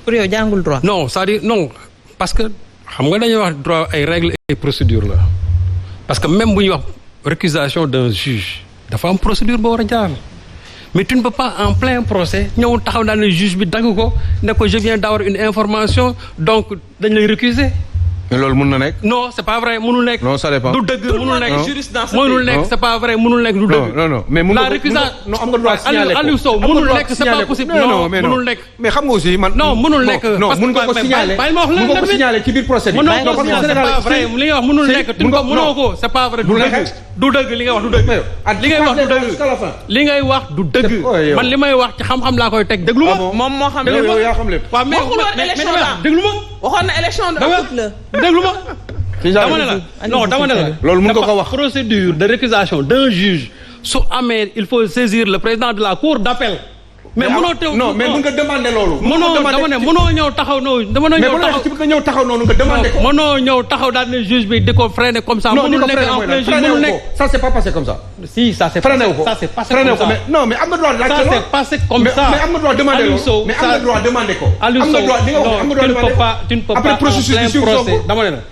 pour yow jàngul droit. non c'est-à-dire non parce que xam nga dañuy wax droit ay règles et procédures la parce que même bu ñuy wax récusation d'un juge dafa am procédure boo war a jaar mais tu ne peux pas en plein procès ñëw taxaw daal ne juge bi dagg ko ne ko je viens d'avoir une information donc dañ lay récuser. mais loolu mun na nekk. non c'est pas vrai mënul nekk. non ça dépend du dëgg mënul nekk. mënul nekk c'est pas vrai mënul nekk du dëgg. non mais la récusation non am nga droit signaler ko Aliou Sow mënul nekk c'est pas possible. non mënul nekk. mais xam nga aussi man. non mënul nekk. non mun nga ko signaler mun nga ko signaler ci biir procès bi. mënoo ko signaler c'est pas vrai li nga wax mënul nekk. mënoo ko c'est pas vrai du dëgg. du dëgg li nga wax du dëgg. li ngay wax du dëgg. li ngay wax du dëgg. man li may wax ci xam-xam laa koy teg déglu ma. moom moo xam yow yaa xam lépp. waaw mais déglu ma. waxoon na élection déglu ma. dama ne la non dama ne la. loolu mën nga ko wax procédure de récusation d'un juge su amee il faut saisir le président de la cour d'appel. mais mënoo teew non mais mën nga demander loolu. mënoo dama ne mënoo ñëw taxaw noonu. dama ne ñëw taxaw mais nga ñëw taxaw noonu nga demander ko. mënoo ñëw taxaw daal ne juge bi di ko freiner comme ça. mënul nekk en plein juge mënul nekk. ça c'est pas passé comme ça. si ça c'est freiné wu ko ça c'est passé comme ça. non mais am nga droit laajte loolu. ça c'est passé comme ça. mais am nga droit demander loolu. mais am nga droit demander ko. Aliou Sow non tu ne peux pas après processus en plein procès dama ne la.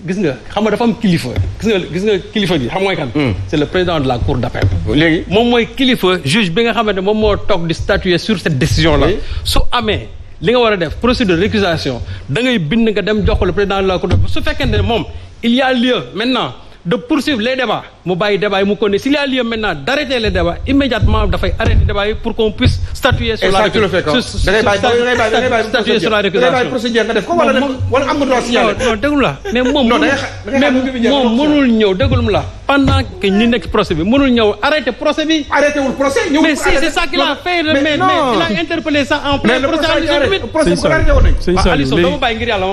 gis nga xam nga dafa am kilifa gis nga kilifa gi xam mooy kan. c'est le président de la cour d'appel. léegi moom mooy kilifa juge bi nga xamante ne moom moo toog di statuer sur cette décision là. su amee li nga war a def procédure de récusation da ngay bind nga dem jox ko le président de la cour d'appel su fekkente ne moom il y a lieu maintenant de poursuivre les débats mu bàyyi débats yi mu connaît s'il y a lieu maintenant d'arrêter les débats immédiatement dafay arrêter débats yi pour qu'on puisse statuer sur la procédure nga def ko wala am nga droit signaler. non déglu la mais moom mënul ñëw déglu la pendant que ñu nekk ci procès bi mënul ñëw arrêter procès bi. arrêté wul procès ñëw. mais si c'est ça qu'il a fait mais il a interpellé ça en plein procès. Aliou Sow dama bàyyi ngir yàlla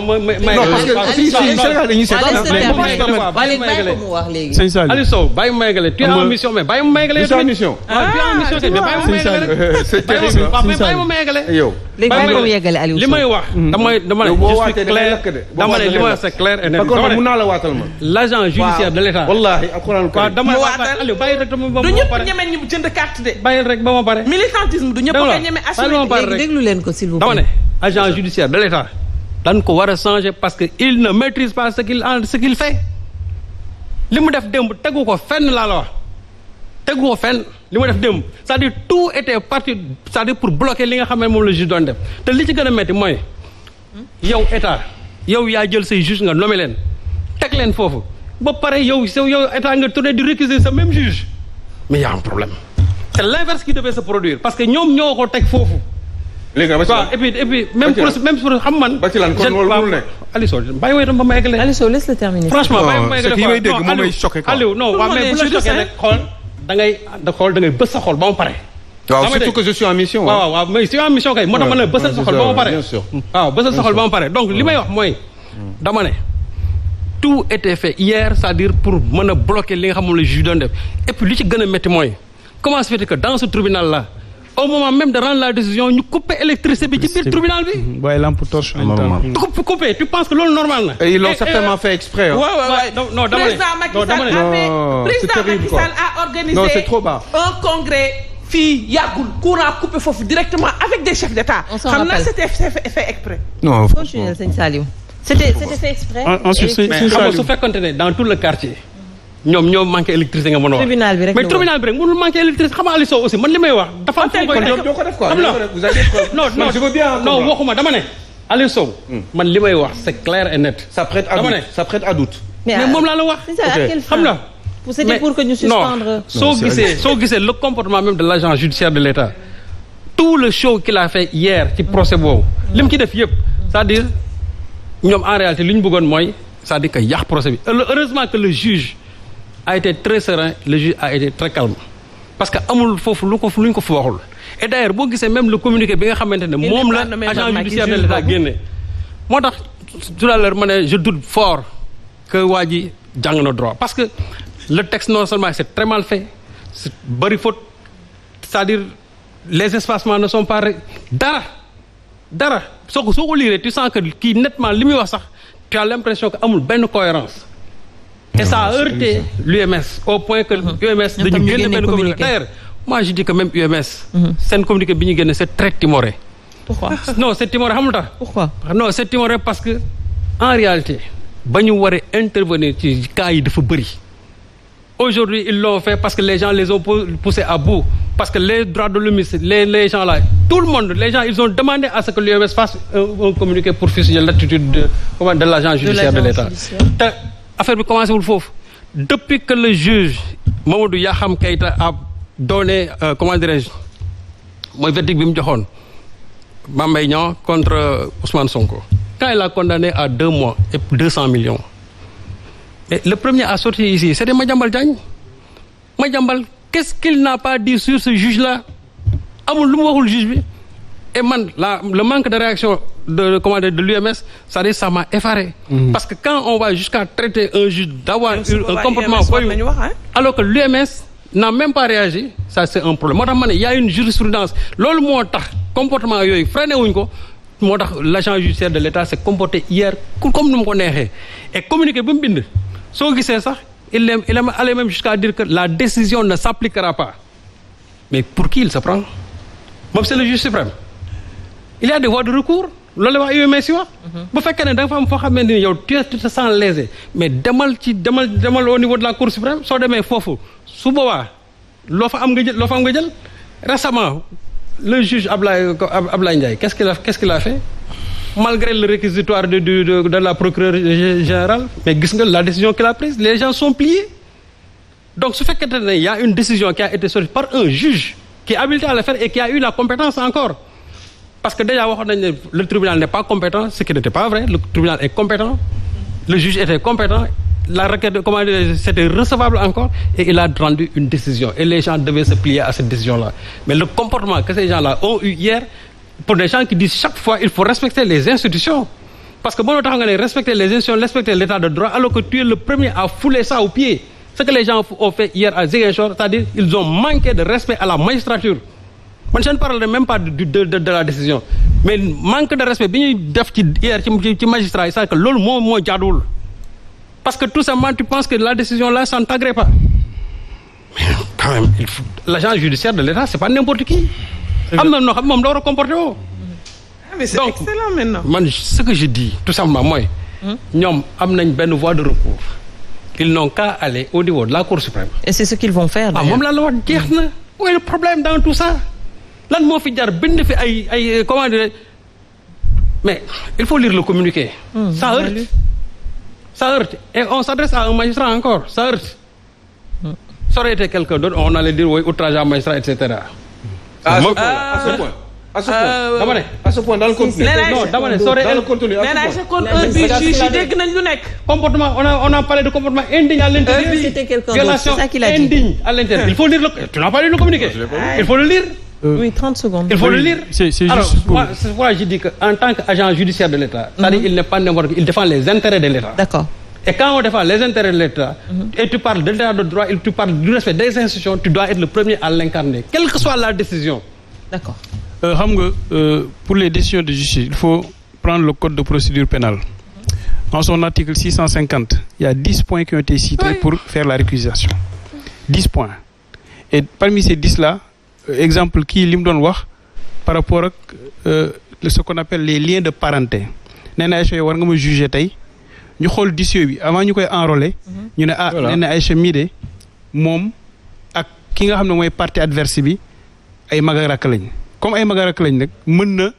Aliou Sow bàyyi ma yeggale tu es en mission mais bàyyi ma yeggale. tu es en mission. tu es en mission mais bàyyi ma yeggale. c'est terrible. bàyyi ma yeggale. yow. léegi bàyyi ma yeggale Aliou Sow li may wax. dama ne je suis clair dama ne li may wax c'est clair et net. dama ne mun naa la waatal ma. l'agent judiciaire de l'État. wallaahi alxuraan waaw dama Aliou bàyyi rek dama ba du ñëpp ñeme ñu jënd carte de. bàyyi rek ba ma pare. militantisme du ñëpp nga ñeme assumer. léegi déglu leen ko s'il vous plaît. dama ne agent judiciaire de l'État dañ ko war a changer parce que il ne maîtrise pas ce qu'il fait. li mu def démb tegu ko fenn laa la wax tegu ko fenn li mu def démb c'est-à-dire tout était parti c'est-à-dire pour bloquer li nga xam ne moom la juge doon def te li ci gën a metti mooy yow état yow yaa jël say juge nga nommé leen teg leen foofu ba pare yow état nga tourné di récuser ce même juge mais y a un problème c'est l'inverse qui devait se produire parce que ñoom ñoo ko teg foofu. léegi waaw et puis même pour xam man. ba ci lan kon loolu mënul nekk. Aliou Sow bàyyi wooy tam ba ma eggale. Aliou Sow laisse le terminer. franchement bàyyi ma eggale quoi non moom may choqué quoi. Aliou non waaw mais bu la choqué rek xool da ngay bës sa xol ba ma pare. waaw surtout que je suis en mission. waaw mais si en mission kay moo tax ma ne bësal sa xol ba ma pare. bien sûr waaw bësal sa xol ba ma pare donc li may wax mooy. dama ne tout était fait hier c'est-à-dire pour mën a bloquer li nga xam moom la juge doon def et puis li ci gën a métti mooy comment se fait que dans ce tribunal là. au moment même de rendre la décision ñu couper électricité bi ci biir tribunal bi. waaye lampe torche. couper tu penses que loolu normal na. et ils l'ont certainement fait exprès. non dama non c'est terrible quoi. Président Macky Sall a organisé non c'est trop bas. un congrès fii yàggul courant coupé foofu directement avec des chefs d'État. on s'en xam naa rappelle c'était fait exprès. non continuez sëñ Saliou. c'était fait exprès. ensuite mais xam nga su fekkonte ne dans tout le quartier. ñoom ñoo manqué électricité nga mën a wax. tribunal bi rek mais tribunal bi rek mënul manqué électricité xam nga Aliou Sow aussi man li may wax. dafa am fu koy doo ko def quoi. non je veux bien non waxuma dama ne. Aliou Sow. man li may wax c'est clair et net. ça prête à doute. mais moom laa la wax. xam nga. c'était pour que ñu suspendre. soo gisee le comportement même de l'agent judiciaire de l'État. tout le show qu'il a fait hier ci procès boobu. li mu ci def yëpp. c'est-à-dire ñoom en réalité li ñu bëggoon mooy c'est-à-dire que yàq procès bi heureusement que le juge a été très serein le juge a été très calme parce que amul foofu lu ñu ko fi waxul et d'ailleurs boo gisee même le communiqué bi nga xamante ne moom la agent judiciaire de l'État génne moo tax tout à l'heure ma ne je doute fort que waa ji jàng na droit parce que le texte non seulement c'est très mal fait c'est bari faute c'est-à-dire les espacements ne sont pas dara soo ko lire tu sens que kii nettement li muy wax sax tu as l'impression que amul benn cohérence et ça a heurté l'UMS au point que UMS dañu génne benn communiqué d'ailleurs moi je dis que même UMS seen communiqué bi ñu génne c'est très timoré Pourquoi? Non, c'est timoré xam nga tax. Pourquoi? Non, c'est timoré parce que en réalité ba ñu war a intervenir ci cas yi dafa bëri. Aujourd'hui ils l'ont fait parce que les gens les ont poussés à bout parce que les droits de l'homme les gens là tout le monde les gens ils ont demandé à ce que l'UMS fasse un communiqué pour fustiger l'attitude de l'agent judiciaire de l'État. Te affaire bi commencé wul foofu depuis que le juge Mamadou Yakham Keïta a donné comment dirais-je mooy verdict bi mu joxoon Mame Mbaye Niang contre Ousmane Sonko. Quand il a condamné à 2 mois et 200 millions. Et le premier à sortir ici, c'était Madiambal Diagne. Madiambal, qu'est-ce qu'il n'a pas dit sur ce juge-là? Amul lu mu waxul juge bi. Et man, le manque de réaction de l'UMS, ça m'a effaré. Parce que quand on va jusqu'à traiter un juge d'avoir eu un comportement voyou, alors que l'UMS n'a même pas réagi, ça c'est un problème. Moo tax ma ne y a une jurisprudence. Loolu moo tax comportement yooyu freiné wuñ ko. Moo tax l'agent judiciaire de l'État s'est comporté hier comme nu mu ko neexee. Et communiqué bi mu bind. Soo gisee sax il est allé même jusqu'à dire que la décision ne s'appliquera pas. Mais pour qui il se prend? Moom c'est le juge suprême. Il y a des voies de recours. Loolu la wax UMS yi wax. Bu fekkee ne da nga fa am foo xamante ni yow tu te sens lésé mais demal au niveau de la Cour suprême soo demee foofu su boobaa loo fa am nga jël récemment le juge Ablaye Ndiaye qu'est-ce qu'il a fait? Malgré le réquisitoire de la procureure générale, mais gis nga la décision qu'il a prise, les gens sont pliés. Donc su fekkee ne y a une décision qui a été sortie par un juge qui est habilité à le faire et qui a eu la compétence encore. Parce que déjà waxoon nañ ne le tribunal n'est pas compétent, ce qui n'était pas vrai. Le tribunal est compétent, le juge était compétent, la requête c'était recevable encore et il a rendu une décision et les gens devaient se plier à cette décision-là. Mais le comportement que ces gens-là ont eu hier, pour des gens qui disent chaque fois il faut respecter les institutions, parce que bon tax nga ne respecter les institutions, respecter l'état de droit, alors que tu es le premier à fouler ça au pied. Ce que les gens ont fait hier à Ziguinchor, c'est-à-dire ils ont manqué de respect à la magistrature. Man je ne parle même pas de la décision, mais manque de respect bi ñuy def ci hier ci magistrat yi, c'est que loolu moo jaaduwul. Parce que tout simplement tu penses que la décision là ça ne t'agrée pas. Mais quand même l'agent judiciaire de l'État c'est pas n'importe qui. Am na noo xam moom da war a comporter woo. Mais c'est excellent maintenant. Man ce que je dis tout simplement mooy. ñoom am nañ benn voie de recours. Ils n'ont qu'à aller au niveau de la Cour suprême. Et c'est ce qu'ils vont faire. Moom laa la wax jeex na. Où est le problème dans tout ça? Lan moo fi jar bind fi ay comment dire, mais il faut lire le communiqué. Ça heurte et on s'adresse à un magistrat encore, ça heurte. Ça aurait été quelqu'un d'autre, on allait dire oui outrage à magistrat etc. À ce point dans le contenu. Non dama ne ça aurait dans le contenu. dégg nañ lu nekk. Comportement on a parlé de comportement indigne à l'intérieur. C'était quelqu'un d'autre, Violation c'est ça qu'il a dit. indigne à l'intérieur. Il faut lire tu n'as pas lu le communiqué. Il faut le lire. Oui, 30 secondes. Il faut le lire. C'est Alors, juste pour... moi je dis qu'en tant qu'agent judiciaire de l'État, c'est-à-dire il n'est pas n'importe qui, il défend les intérêts de l'État. D'accord. Et quand on défend les intérêts de l'État, et tu parles de l'état de droit, et tu parles du respect des institutions, tu dois être le premier à l'incarner, quelle que soit la décision. D'accord. xam nga pour les décisions de justice, il faut prendre le code de procédure pénale. En son article 650, il y a 10 points qui ont été cités pour faire la récusation. 10 points. Et parmi ces 10-là, exemple kii li mu doon wax par rapport ak ce qu'on appelle les liens de parenté. Nee na Aïcha war nga ma juger tey ñu xool dossier bi avant ñu koy enrôler. ñu ne nee na Aïcha mii de moom ak ki nga xam ne mooy partie adverse bi ay mag ak rakk lañ. Comme ay mag ak rakk lañ nag mën na